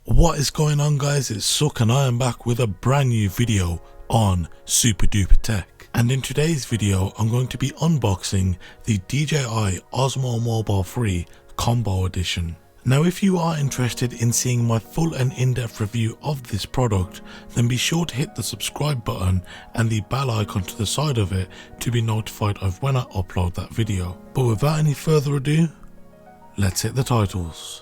What is going on, guys? It's Suck and I am back with a brand new video on SuperDuprTech. And in today's video I'm going to be unboxing the DJI Osmo Mobile 3 Combo Edition. Now if you are interested in seeing my full and in-depth review of this product, then be sure to hit the subscribe button and the bell icon to the side of it to be notified of when I upload that video. But without any further ado, let's hit the titles.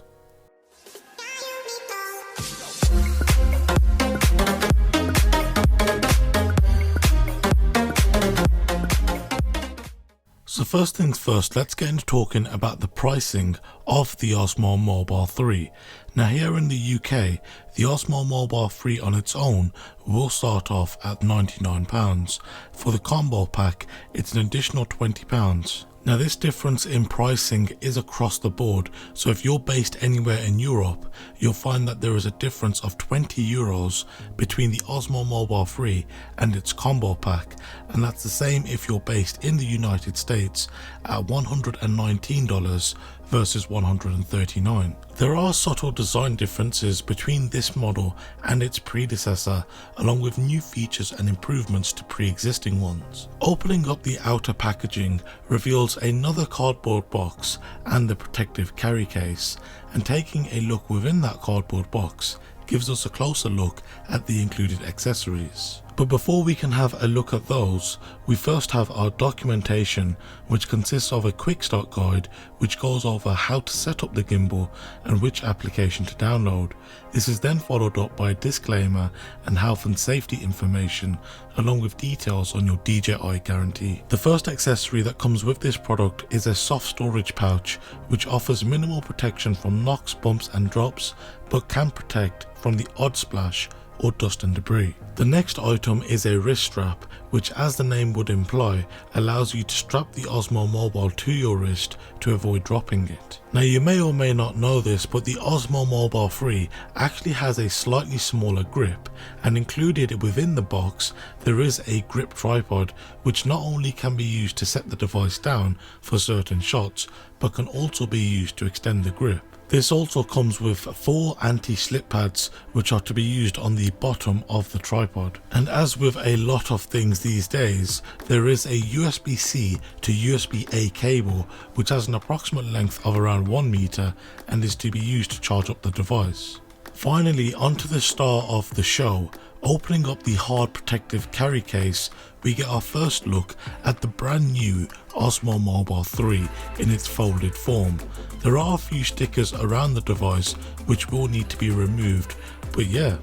So first things first, let's get into talking about the pricing of the Osmo Mobile 3. Now here in the UK, the Osmo Mobile 3 on its own will start off at £99. For the combo pack, it's an additional £20. Now this difference in pricing is across the board, so if you're based anywhere in Europe, you'll find that there is a difference of €20 between the Osmo Mobile 3 and its combo pack, and that's the same if you're based in the United States at $119 versus $139. There are subtle design differences between this model and its predecessor, along with new features and improvements to pre-existing ones. Opening up the outer packaging reveals another cardboard box and the protective carry case, and taking a look within that cardboard box gives us a closer look at the included accessories. But before we can have a look at those, we first have our documentation, which consists of a quick start guide which goes over how to set up the gimbal and which application to download. This is then followed up by a disclaimer and health and safety information, along with details on your DJI guarantee. The first accessory that comes with this product is a soft storage pouch, which offers minimal protection from knocks, bumps and drops, but can protect from the odd splash or dust and debris. The next item is a wrist strap, which, as the name would imply, allows you to strap the Osmo Mobile to your wrist to avoid dropping it. Now you may or may not know this, but the Osmo Mobile 3 actually has a slightly smaller grip, and included within the box there is a grip tripod, which not only can be used to set the device down for certain shots, but can also be used to extend the grip. This also comes with 4 anti-slip pads, which are to be used on the bottom of the tripod. And as with a lot of things these days, there is a USB-C to USB-A cable, which has an approximate length of around 1 meter and is to be used to charge up the device. Finally, onto the star of the show. Opening up the hard protective carry case, we get our first look at the brand new Osmo Mobile 3 in its folded form. There are a few stickers around the device which will need to be removed, but yeah,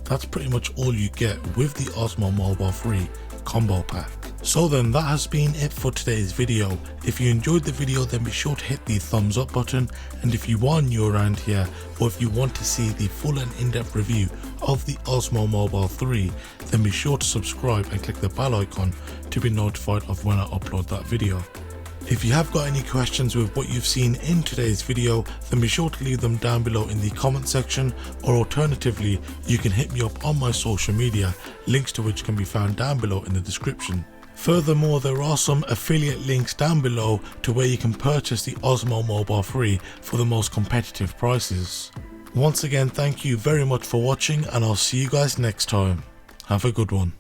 that's pretty much all you get with the Osmo Mobile 3 combo pack. So then, that has been it for today's video. If you enjoyed the video, then be sure to hit the thumbs up button, and if you are new around here, or if you want to see the full and in-depth review of the Osmo Mobile 3, then be sure to subscribe and click the bell icon to be notified of when I upload that video. If you have got any questions with what you've seen in today's video, then be sure to leave them down below in the comment section, or alternatively you can hit me up on my social media, links to which can be found down below in the description. Furthermore, there are some affiliate links down below to where you can purchase the Osmo Mobile 3 for the most competitive prices. Once again, thank you very much for watching, and I'll see you guys next time. Have a good one.